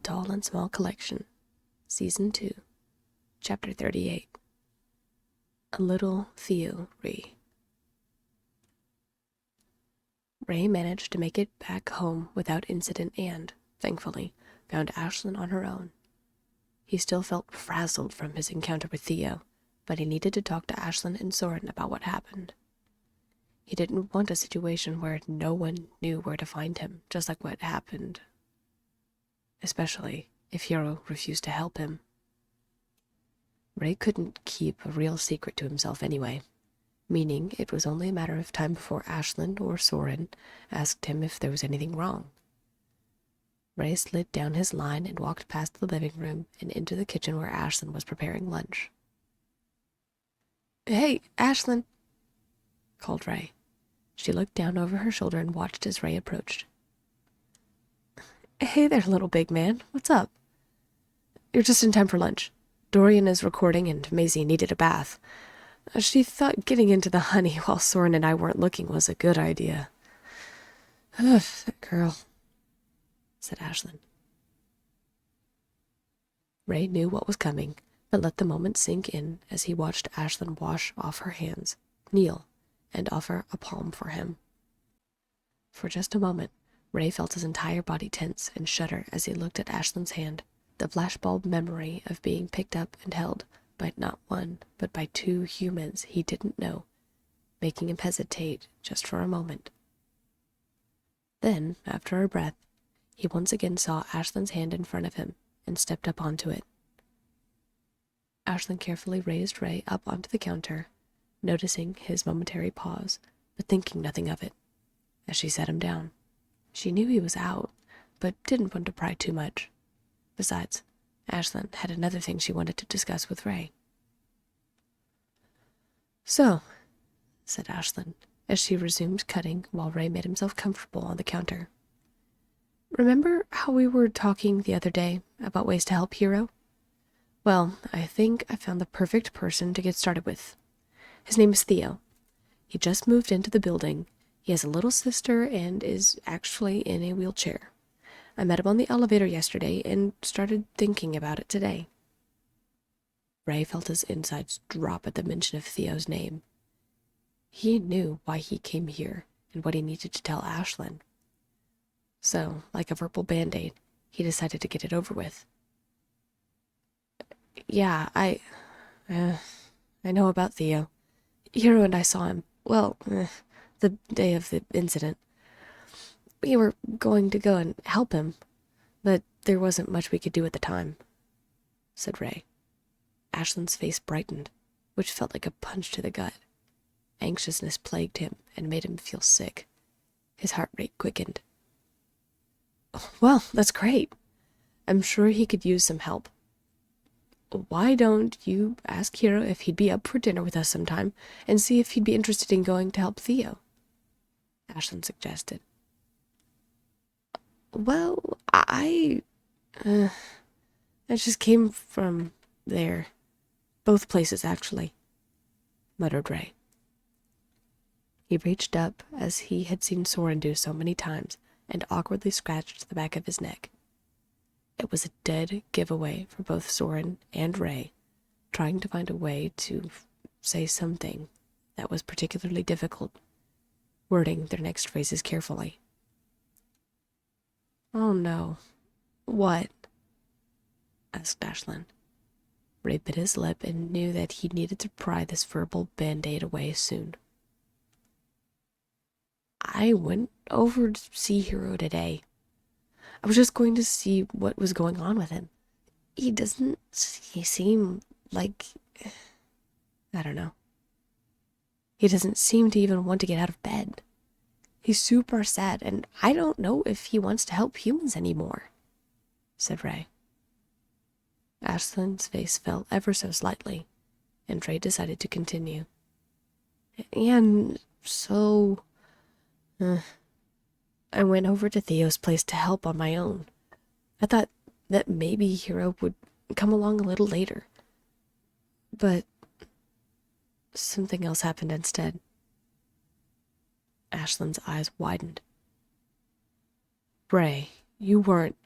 Tall and Small Collection, Season 2, Chapter 38. A Little Theo-ry. Ray managed to make it back home without incident and, thankfully, found Ashlynn on her own. He still felt frazzled from his encounter with Theo, but he needed to talk to Ashlynn and Soren about what happened. He didn't want a situation where no one knew where to find him, just like what happened. Especially if Hero refused to help him. Ray couldn't keep a real secret to himself anyway, meaning it was only a matter of time before Ashlynn or Soren asked him if there was anything wrong. Ray slid down his line and walked past the living room and into the kitchen where Ashlynn was preparing lunch. "Hey, Ashlynn," called Ray. She looked down over her shoulder and watched as Ray approached. "Hey there, little big man. What's up? You're just in time for lunch. Dorian is recording and Maisie needed a bath. She thought getting into the honey while Soren and I weren't looking was a good idea." "Ugh, that girl," said Ashlynn. Ray knew what was coming, but let the moment sink in as he watched Ashlynn wash off her hands, kneel, and offer a palm for him. For just a moment, Ray felt his entire body tense and shudder as he looked at Ashlynn's hand, the flashbulb memory of being picked up and held by not one, but by two humans he didn't know, making him hesitate just for a moment. Then, after a breath, he once again saw Ashlynn's hand in front of him and stepped up onto it. Ashlynn carefully raised Ray up onto the counter, noticing his momentary pause, but thinking nothing of it, as she set him down. She knew he was out, but didn't want to pry too much. Besides, Ashlynn had another thing she wanted to discuss with Ray. "So," said Ashlynn, as she resumed cutting while Ray made himself comfortable on the counter. "Remember how we were talking the other day about ways to help Hero? Well, I think I found the perfect person to get started with. His name is Theo. He just moved into the building. He has a little sister and is actually in a wheelchair. I met him on the elevator yesterday and started thinking about it today." Ray felt his insides drop at the mention of Theo's name. He knew why he came here and what he needed to tell Ashlynn. So, like a verbal band-aid, he decided to get it over with. "Yeah, I know about Theo. Hero and I saw him, the day of the incident. We were going to go and help him, but there wasn't much we could do at the time," said Ray. Ashlynn's face brightened, which felt like a punch to the gut. Anxiousness plagued him and made him feel sick. His heart rate quickened. "Well, that's great. I'm sure he could use some help. Why don't you ask Hero if he'd be up for dinner with us sometime and see if he'd be interested in going to help Theo?" Ashlynn suggested. "Well, I just came from there. Both places, actually," muttered Ray. He reached up, as he had seen Soren do so many times, and awkwardly scratched the back of his neck. It was a dead giveaway for both Soren and Ray, trying to find a way to say something that was particularly difficult, wording their next phrases carefully. "Oh no. What?" asked Ashlynn. Ray bit his lip and knew that he needed to pry this verbal band-aid away soon. "I went over to see Hero today. I was just going to see what was going on with him. He seem like... I don't know. He doesn't seem to even want to get out of bed. He's super sad, and I don't know if he wants to help humans anymore," said Ray. Ashlynn's face fell ever so slightly, and Ray decided to continue. "And so... I went over to Theo's place to help on my own. I thought that maybe Hero would come along a little later. But something else happened instead." Ashlynn's eyes widened. "Ray, you weren't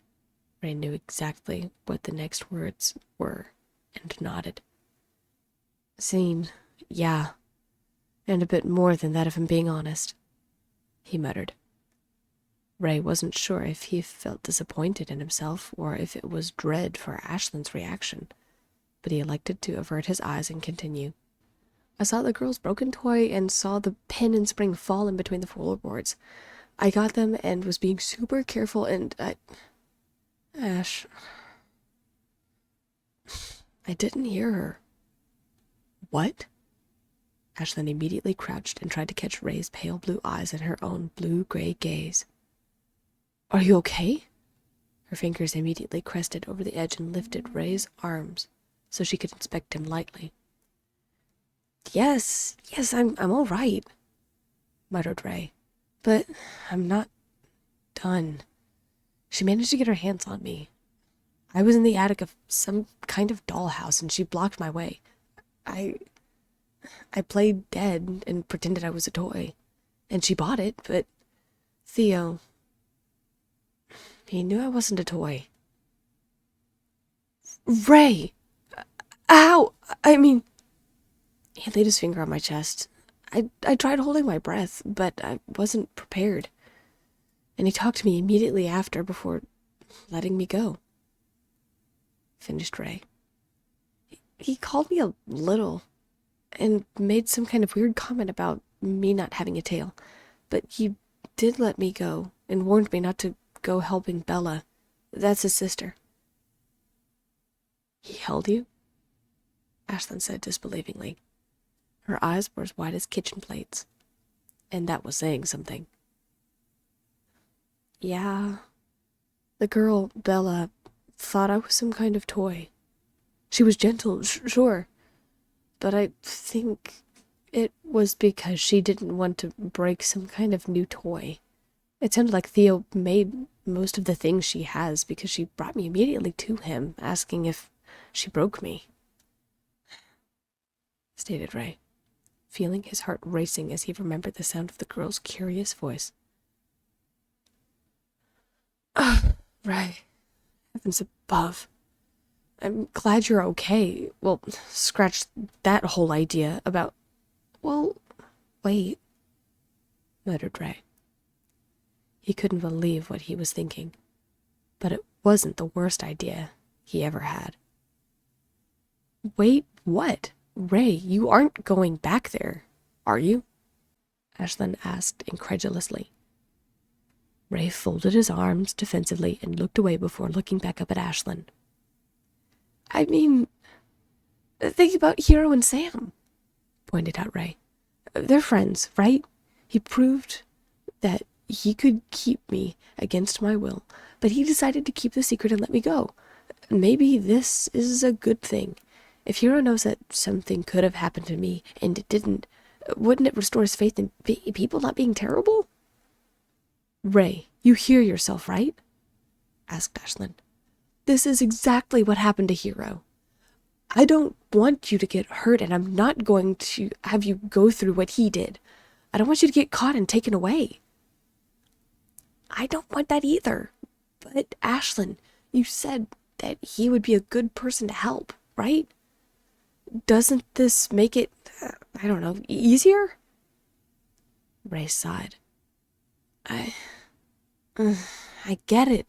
Ray knew exactly what the next words were and nodded. Seen, yeah, and a bit more than that if I'm being honest, he muttered. Ray wasn't sure if he felt disappointed in himself or if it was dread for Ashlynn's reaction, but he elected to avert his eyes and continue. I saw the girl's broken toy and saw the pin and spring fall in between the floorboards. I got them and was being super careful and Ash... I didn't hear her. What? Ashlynn immediately crouched and tried to catch Ray's pale blue eyes in her own blue-gray gaze. Are you okay? Her fingers immediately crested over the edge and lifted Ray's arms so she could inspect him lightly. Yes, I'm all right, muttered Ray. But I'm not done. She managed to get her hands on me. I was in the attic of some kind of dollhouse and she blocked my way. I played dead and pretended I was a toy. And she bought it, but Theo... he knew I wasn't a toy. Ray! Ow! I mean... He laid his finger on my chest. I tried holding my breath, but I wasn't prepared. And he talked to me immediately after before letting me go. Finished Ray. He called me a little and made some kind of weird comment about me not having a tail. But he did let me go and warned me not to go helping Bella. That's his sister. He held you? Ashlynn said disbelievingly. Her eyes were as wide as kitchen plates. And that was saying something. Yeah. The girl, Bella, thought I was some kind of toy. She was gentle, sure. But I think it was because she didn't want to break some kind of new toy. It sounded like Theo made most of the things she has because she brought me immediately to him, asking if she broke me. Stated Ray, feeling his heart racing as he remembered the sound of the girl's curious voice. Ray, heavens above. I'm glad you're okay. Well, scratch that whole idea about... Well, wait, muttered Ray. He couldn't believe what he was thinking, but it wasn't the worst idea he ever had. Wait, what? Ray, you aren't going back there, are you? Ashlynn asked incredulously. Ray folded his arms defensively and looked away before looking back up at Ashlynn. I mean, think about Hero and Sam, pointed out Ray. They're friends, right? He proved that he could keep me against my will, but he decided to keep the secret and let me go. Maybe this is a good thing. If Hero knows that something could have happened to me and it didn't, wouldn't it restore his faith in people not being terrible? Ray, you hear yourself, right? Asked Ashlynn. This is exactly what happened to Hero. I don't want you to get hurt, and I'm not going to have you go through what he did. I don't want you to get caught and taken away. I don't want that either. But, Ashlynn, you said that he would be a good person to help, right? Doesn't this make it, I don't know, easier? Ray sighed. I get it.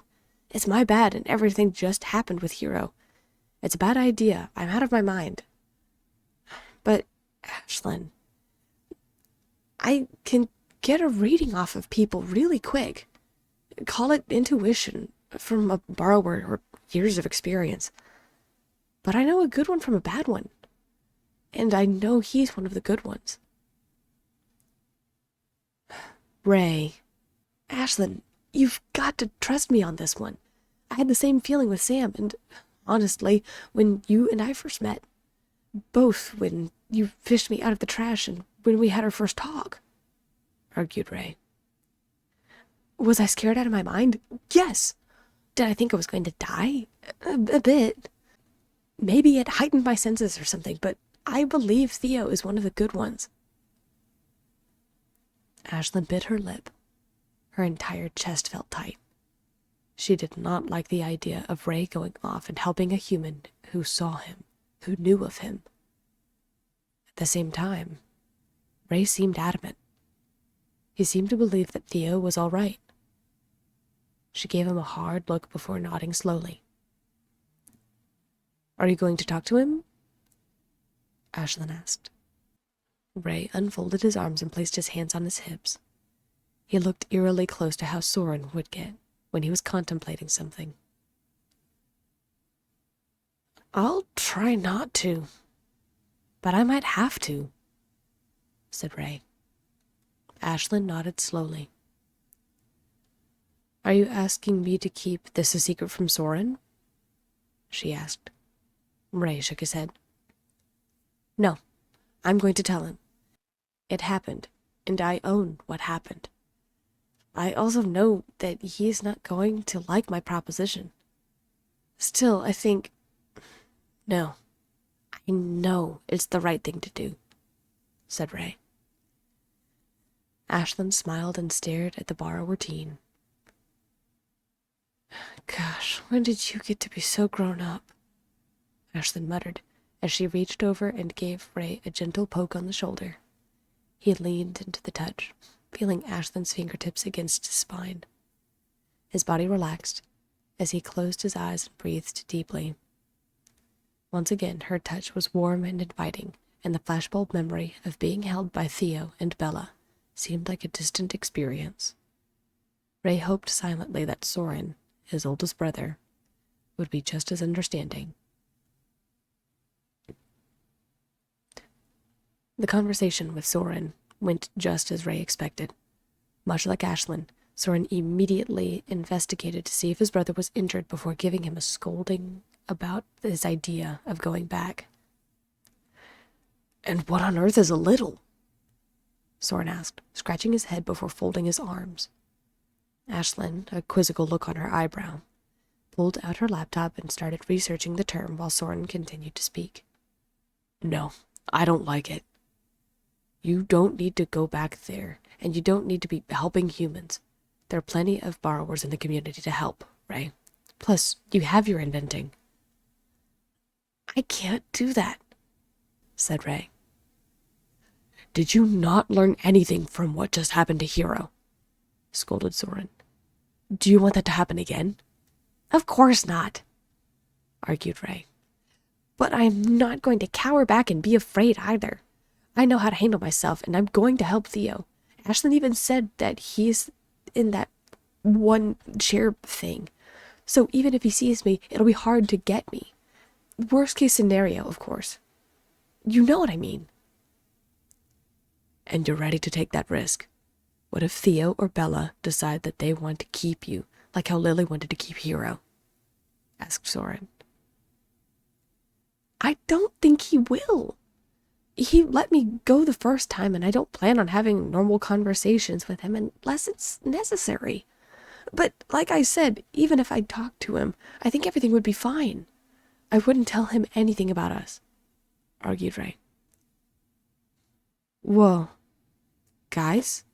It's my bad and everything just happened with Hero. It's a bad idea. I'm out of my mind. But, Ashlynn, I can get a reading off of people really quick. Call it intuition from a borrower or years of experience. But I know a good one from a bad one. And I know he's one of the good ones. Ray. Ashlynn, you've got to trust me on this one. I had the same feeling with Sam, and honestly, when you and I first met, both when you fished me out of the trash and when we had our first talk, argued Ray. Was I scared out of my mind? Yes. Did I think I was going to die? A bit. Maybe it heightened my senses or something, but I believe Theo is one of the good ones. Ashlynn bit her lip. Her entire chest felt tight. She did not like the idea of Ray going off and helping a human who saw him, who knew of him. At the same time, Ray seemed adamant. He seemed to believe that Theo was all right. She gave him a hard look before nodding slowly. "Are you going to talk to him?" Ashlynn asked. Ray unfolded his arms and placed his hands on his hips. He looked eerily close to how Soren would get when he was contemplating something. "I'll try not to, but I might have to," said Ray. Ashlynn nodded slowly. "Are you asking me to keep this a secret from Soren?" she asked. Ray shook his head. "No, I'm going to tell him. It happened, and I own what happened. I also know that he's not going to like my proposition. Still, I think... No, I know it's the right thing to do," said Ray. Ashlynn smiled and stared at the borrower teen. "Gosh, when did you get to be so grown up?" Ashlynn muttered as she reached over and gave Ray a gentle poke on the shoulder. He leaned into the touch, feeling Ashlynn's fingertips against his spine. His body relaxed as he closed his eyes and breathed deeply. Once again, her touch was warm and inviting, and the flashbulb memory of being held by Theo and Bella seemed like a distant experience. Ray hoped silently that Soren, his oldest brother, would be just as understanding. The conversation with Soren went just as Ray expected. Much like Ashlynn, Soren immediately investigated to see if his brother was injured before giving him a scolding about his idea of going back. "And what on earth is a little?" Soren asked, scratching his head before folding his arms. Ashlynn, a quizzical look on her eyebrow, pulled out her laptop and started researching the term while Soren continued to speak. "No, I don't like it. You don't need to go back there, and you don't need to be helping humans. There are plenty of borrowers in the community to help, Ray. Plus, you have your inventing." "I can't do that," said Ray. "Did you not learn anything from what just happened to Hero?" scolded Soren. "Do you want that to happen again?" "Of course not," argued Ray. "But I'm not going to cower back and be afraid either. I know how to handle myself, and I'm going to help Theo. Ashlynn even said that he's in that one chair thing. So even if he sees me, it'll be hard to get me. Worst case scenario, of course. You know what I mean." "And you're ready to take that risk? What if Theo or Bella decide that they want to keep you, like how Lily wanted to keep Hero?" asked Soren. "I don't think he will. He let me go the first time, and I don't plan on having normal conversations with him unless it's necessary. But like I said, even if I talked to him, I think everything would be fine. I wouldn't tell him anything about us," argued Ray. "Whoa. Guys?"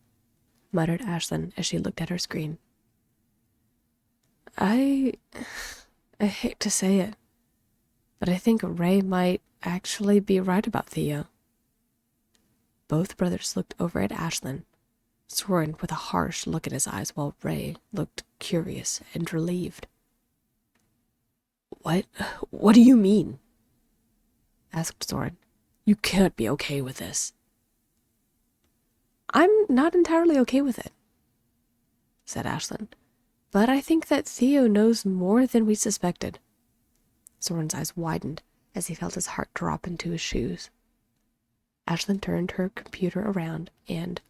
muttered Ashlynn as she looked at her screen. I hate to say it, but I think Ray might actually be right about Theo." Both brothers looked over at Ashlynn, Soren with a harsh look in his eyes while Ray looked curious and relieved. What do you mean?" asked Soren. "You can't be okay with this." "I'm not entirely okay with it," said Ashlynn, "but I think that Theo knows more than we suspected." Soren's eyes widened as he felt his heart drop into his shoes. Ashlynn turned her computer around, and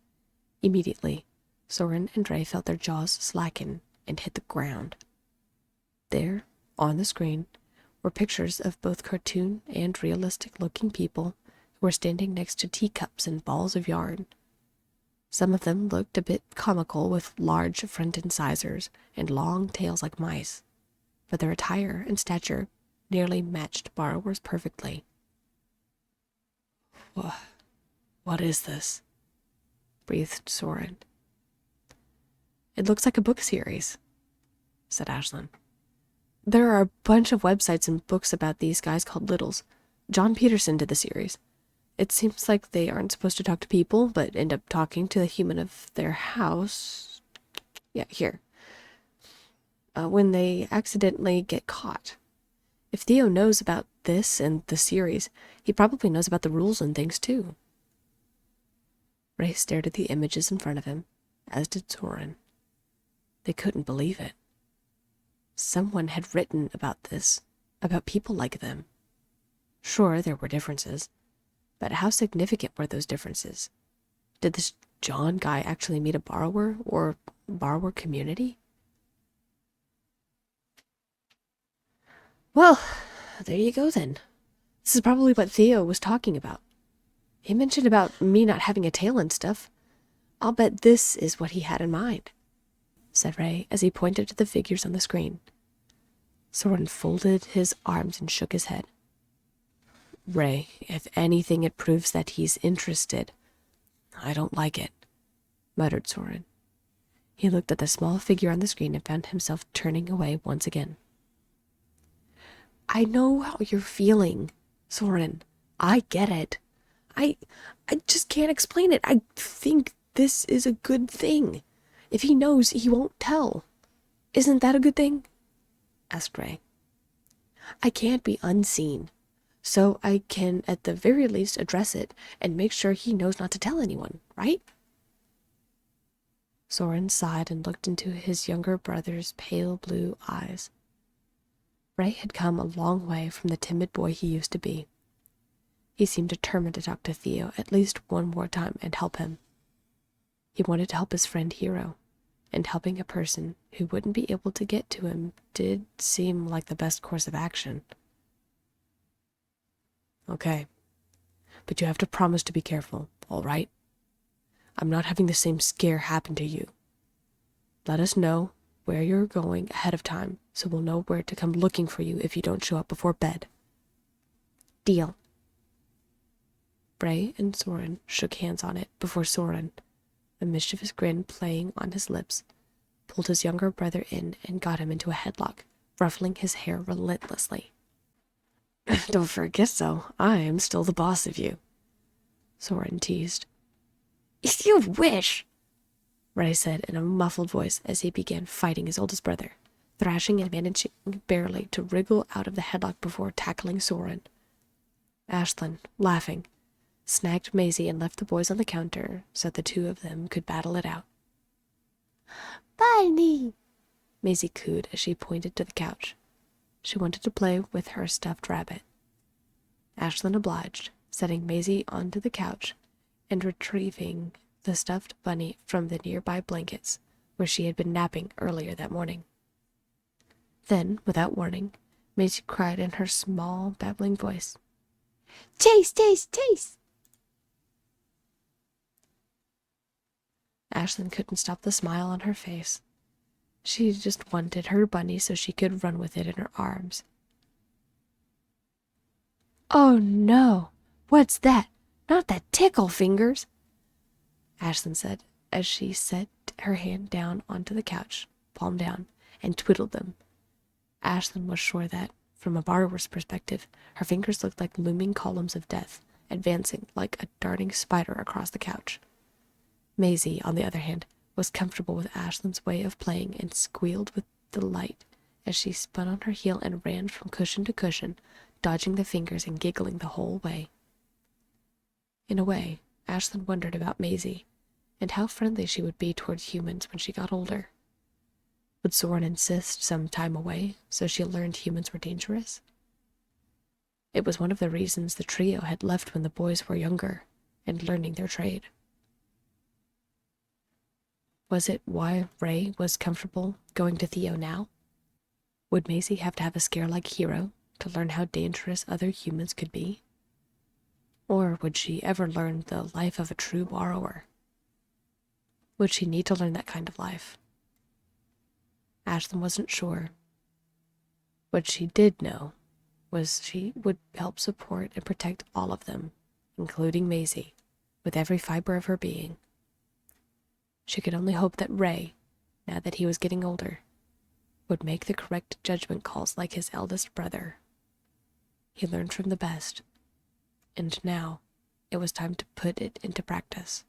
immediately, Soren and Ray felt their jaws slacken and hit the ground. There, on the screen, were pictures of both cartoon and realistic-looking people who were standing next to teacups and balls of yarn. Some of them looked a bit comical with large front incisors and long tails like mice, but their attire and stature nearly matched borrowers perfectly. What is this?" breathed Soren. "It looks like a book series," said Ashlynn. There are a bunch of websites and books about these guys called Littles. John Peterson did the series. It seems like they aren't supposed to talk to people, but end up talking to the human of their house. Yeah, here. When they accidentally get caught. If Theo knows about this and the series, he probably knows about the rules and things too. Ray stared at the images in front of him, as did Soren. They couldn't believe it. Someone had written about this, about people like them. Sure, there were differences, but how significant were those differences? Did this John guy actually meet a borrower or borrower community? Well, there you go then. This is probably what Theo was talking about. He mentioned about me not having a tail and stuff. I'll bet this is what he had in mind, said Ray as he pointed to the figures on the screen. Soren folded his arms and shook his head. Ray, if anything, it proves that he's interested. I don't like it, muttered Soren. He looked at the small figure on the screen and found himself turning away once again. I know how you're feeling, Soren. I get it. I just can't explain it. I think this is a good thing. If he knows, he won't tell. Isn't that a good thing? Asked Ray. I can't be unseen, so I can at the very least address it and make sure he knows not to tell anyone, right? Soren sighed and looked into his younger brother's pale blue eyes. Ray had come a long way from the timid boy he used to be. He seemed determined to talk to Theo at least one more time and help him. He wanted to help his friend Hero, and helping a person who wouldn't be able to get to him did seem like the best course of action. Okay, but you have to promise to be careful, all right? I'm not having the same scare happen to you. Let us know where you're going ahead of time, so we'll know where to come looking for you if you don't show up before bed. Deal. Ray and Soren shook hands on it before Soren, a mischievous grin playing on his lips, pulled his younger brother in and got him into a headlock, ruffling his hair relentlessly. Don't forget so, I am still the boss of you, Soren teased. If you wish, Ray said in a muffled voice as he began fighting his oldest brother, thrashing and managing barely to wriggle out of the headlock before tackling Soren. Ashlynn, laughing, snagged Maisie and left the boys on the counter so the two of them could battle it out. Bunny! Maisie cooed as she pointed to the couch. She wanted to play with her stuffed rabbit. Ashlynn obliged, setting Maisie onto the couch and retrieving the stuffed bunny from the nearby blankets where she had been napping earlier that morning. Then, without warning, Maisie cried in her small, babbling voice, Chase, chase, chase! Ashlynn couldn't stop the smile on her face. She just wanted her bunny so she could run with it in her arms. Oh no! What's that? Not that tickle fingers! Ashlynn said as she set her hand down onto the couch, palm down, and twiddled them. Ashlynn was sure that, from a borrower's perspective, her fingers looked like looming columns of death, advancing like a darting spider across the couch. Maisie, on the other hand, was comfortable with Ashlynn's way of playing and squealed with delight as she spun on her heel and ran from cushion to cushion, dodging the fingers and giggling the whole way. In a way, Ashlynn wondered about Maisie, and how friendly she would be towards humans when she got older. Would Soren insist some time away so she learned humans were dangerous? It was one of the reasons the trio had left when the boys were younger and learning their trade. Was it why Ray was comfortable going to Theo now? Would Maisie have to have a scare like Hero to learn how dangerous other humans could be? Or would she ever learn the life of a true borrower? Would she need to learn that kind of life? Ashlynn wasn't sure. What she did know was she would help support and protect all of them, including Maisie, with every fiber of her being. She could only hope that Ray, now that he was getting older, would make the correct judgment calls like his eldest brother. He learned from the best, and now it was time to put it into practice.